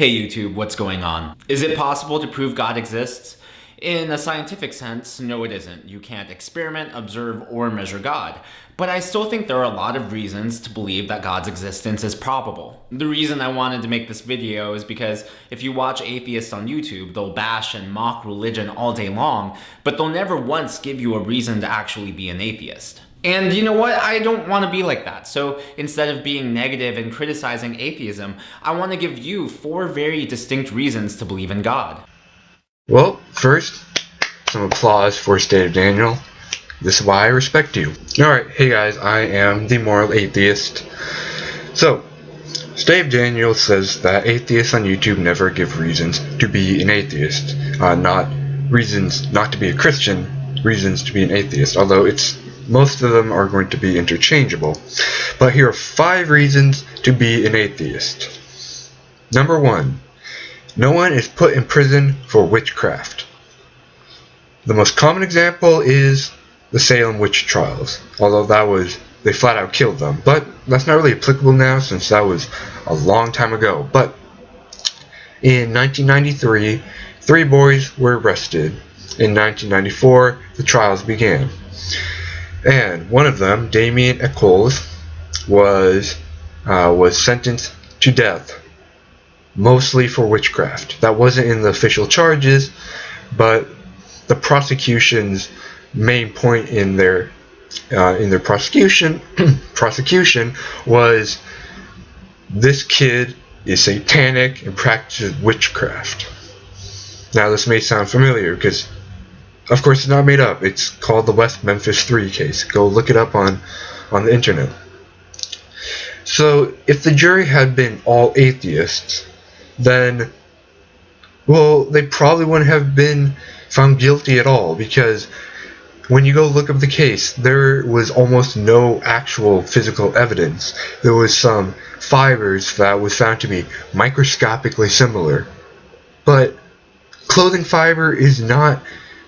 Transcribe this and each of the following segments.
Hey YouTube, what's going on? Is it possible to prove God exists? In a scientific sense, no it isn't. You can't experiment, observe, or measure God. But I still think there are a lot of reasons to believe that God's existence is probable. The reason I wanted to make this video is because if you watch atheists on YouTube, they'll bash and mock religion all day long, but they'll never once give you a reason to actually be an atheist. And you know what? I don't want to be like that. So instead of being negative and criticizing atheism, I want to give you 4 very distinct reasons to believe in God. Well, first, some applause for State of Daniel. This is why I respect you. Alright, hey guys, I am the Moral Atheist. So, State of Daniel says that atheists on YouTube never give reasons to be an atheist. Not reasons not to be a Christian, reasons to be an atheist. Although most of them are going to be interchangeable. But here are 5 reasons to be an atheist. Number 1. No one is put in prison for witchcraft. The most common example is the Salem witch trials, although they flat out killed them. But that's not really applicable now since that was a long time ago. But in 1993, 3 boys were arrested. In 1994, the trials began. And one of them, Damien Echols, was sentenced to death, mostly for witchcraft. That wasn't in the official charges, but the prosecution's main point in their prosecution was this kid is satanic and practices witchcraft. Now this may sound familiar because of course it's not made up. It's called the West Memphis 3 case. Go look it up on the internet. So if the jury had been all atheists, then, well, they probably wouldn't have been found guilty at all, because when you go look up the case, there was almost no actual physical evidence. There was some fibers that was found to be microscopically similar, but clothing fiber is not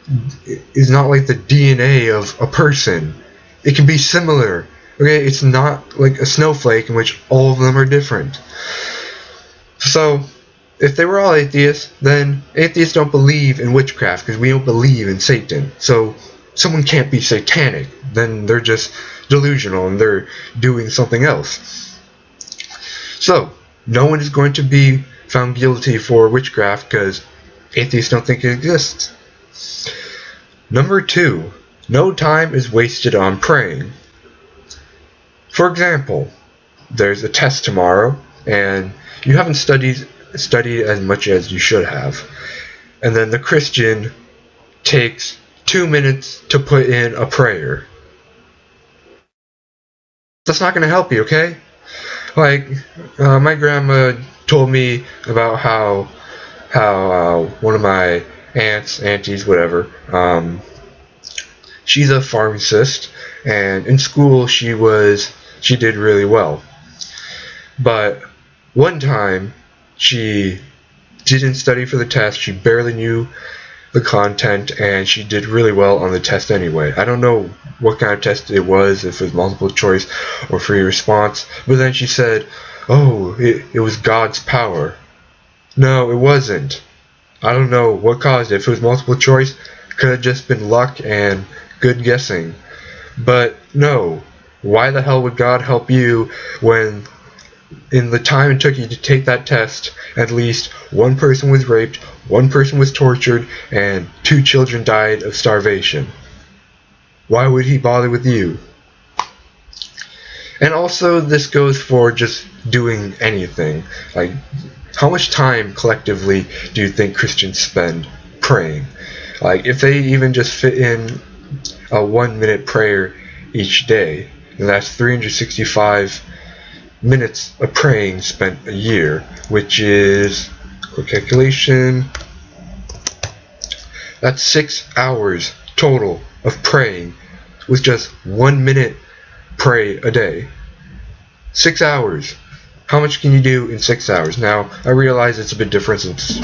like the DNA of a person. It can be similar. Okay, it's not like a snowflake in which all of them are different. So, if they were all atheists, then atheists don't believe in witchcraft because we don't believe in Satan. So, someone can't be satanic. Then they're just delusional and they're doing something else. So, no one is going to be found guilty for witchcraft because atheists don't think it exists. Number 2, no time is wasted on praying. For example, there's a test tomorrow and you haven't studied as much as you should have, and then the Christian takes 2 minutes to put in a prayer. That's not going to help you, okay? Like, my grandma told me about how one of my aunties, whatever, she's a pharmacist, and in school she did really well. But one time she didn't study for the test, she barely knew the content, and she did really well on the test anyway. I don't know what kind of test it was, if it was multiple choice or free response, but then she said, oh, it was God's power. No, it wasn't. I don't know what caused it. If it was multiple choice, it could have just been luck and good guessing. But no, why the hell would God help you when in the time it took you to take that test, at least 1 person was raped, 1 person was tortured, and 2 children died of starvation? Why would he bother with you? And also, this goes for just doing anything. Like, how much time collectively do you think Christians spend praying? Like, if they even just fit in a 1-minute prayer each day, and that's 365 minutes of praying spent a year, which is, quick calculation, that's 6 hours total of praying with just 1 minute pray a day. 6 hours. How much can you do in 6 hours? Now, I realize it's a bit different since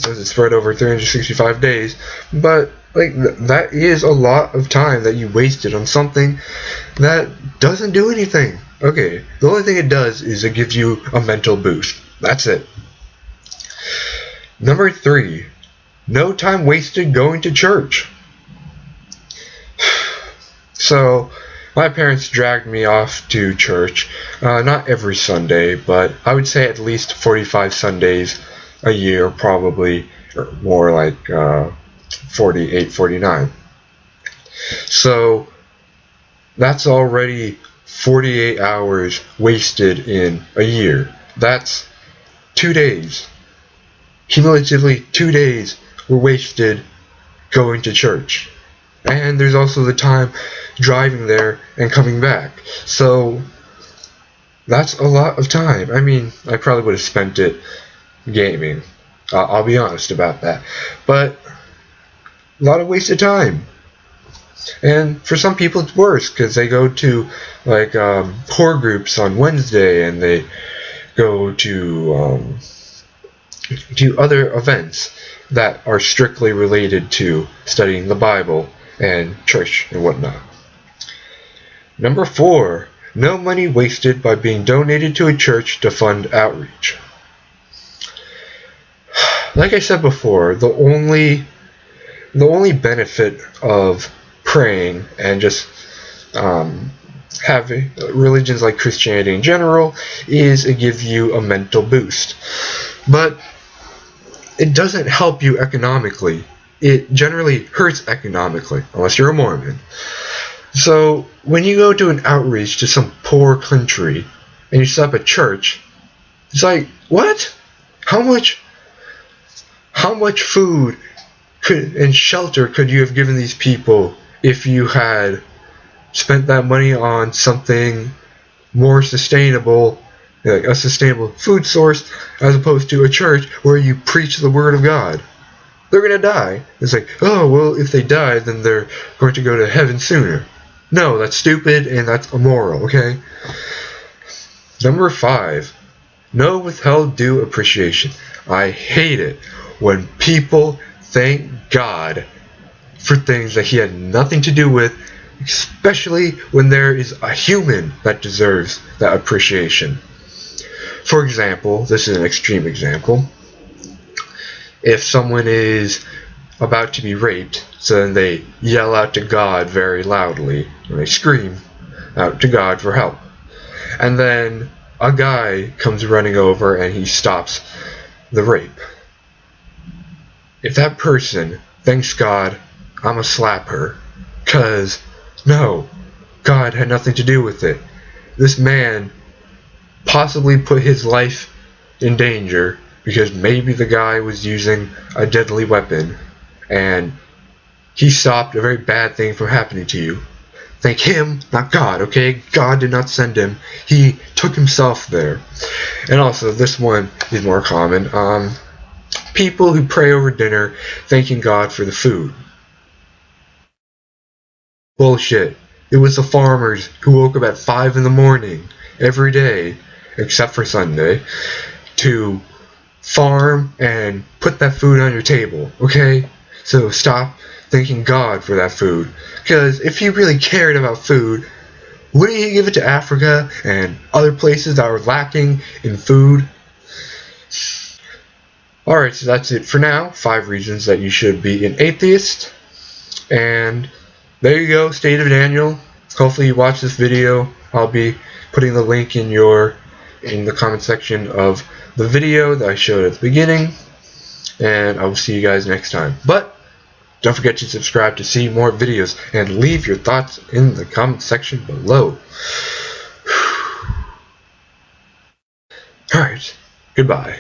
it's spread over 365 days, but like that is a lot of time that you wasted on something that doesn't do anything. Okay, the only thing it does is it gives you a mental boost. That's it. Number 3, no time wasted going to church. So, my parents dragged me off to church, not every Sunday, but I would say at least 45 Sundays a year, probably, or more like 48, 49. So, that's already 48 hours wasted in a year. That's 2 days. Cumulatively, 2 days were wasted going to church. And there's also the time driving there and coming back. So that's a lot of time. I mean, I probably would have spent it gaming. I'll be honest about that. But a lot of wasted time. And for some people it's worse because they go to like core groups on Wednesday, and they go to other events that are strictly related to studying the Bible and church and whatnot. Number 4, no money wasted by being donated to a church to fund outreach. Like I said before, the only benefit of praying and just having religions like Christianity in general is it gives you a mental boost. But it doesn't help you economically. It generally hurts economically, unless you're a Mormon. So when you go to an outreach to some poor country and you set up a church, it's like, what? How much food and shelter could you have given these people if you had spent that money on something more sustainable, like a sustainable food source, as opposed to a church where you preach the word of God? They're going to die. It's like, oh, well, if they die, then they're going to go to heaven sooner. No, that's stupid and that's immoral, okay? Number 5, no withheld due appreciation. I hate it when people thank God for things that he had nothing to do with, especially when there is a human that deserves that appreciation. For example, this is an extreme example. If someone is about to be raped, so then they yell out to God very loudly, or they scream out to God for help. And then a guy comes running over and he stops the rape. If that person thanks God, I'ma slap her. 'Cause, no, God had nothing to do with it. This man possibly put his life in danger because maybe the guy was using a deadly weapon and he stopped a very bad thing from happening to you. Thank him, not God, okay? God did not send him. He took himself there. And also, this one is more common. People who pray over dinner thanking God for the food. Bullshit. It was the farmers who woke up at 5 in the morning every day, except for Sunday, to farm and put that food on your table, okay? So stop thanking God for that food. Because if he really cared about food, wouldn't he give it to Africa and other places that are lacking in food? Alright, so that's it for now. 5 reasons that you should be an atheist. And there you go, State of Daniel. Hopefully you watch this video. I'll be putting the link in the comment section of the video that I showed at the beginning. And I will see you guys next time. But don't forget to subscribe to see more videos and leave your thoughts in the comment section below. Alright, goodbye.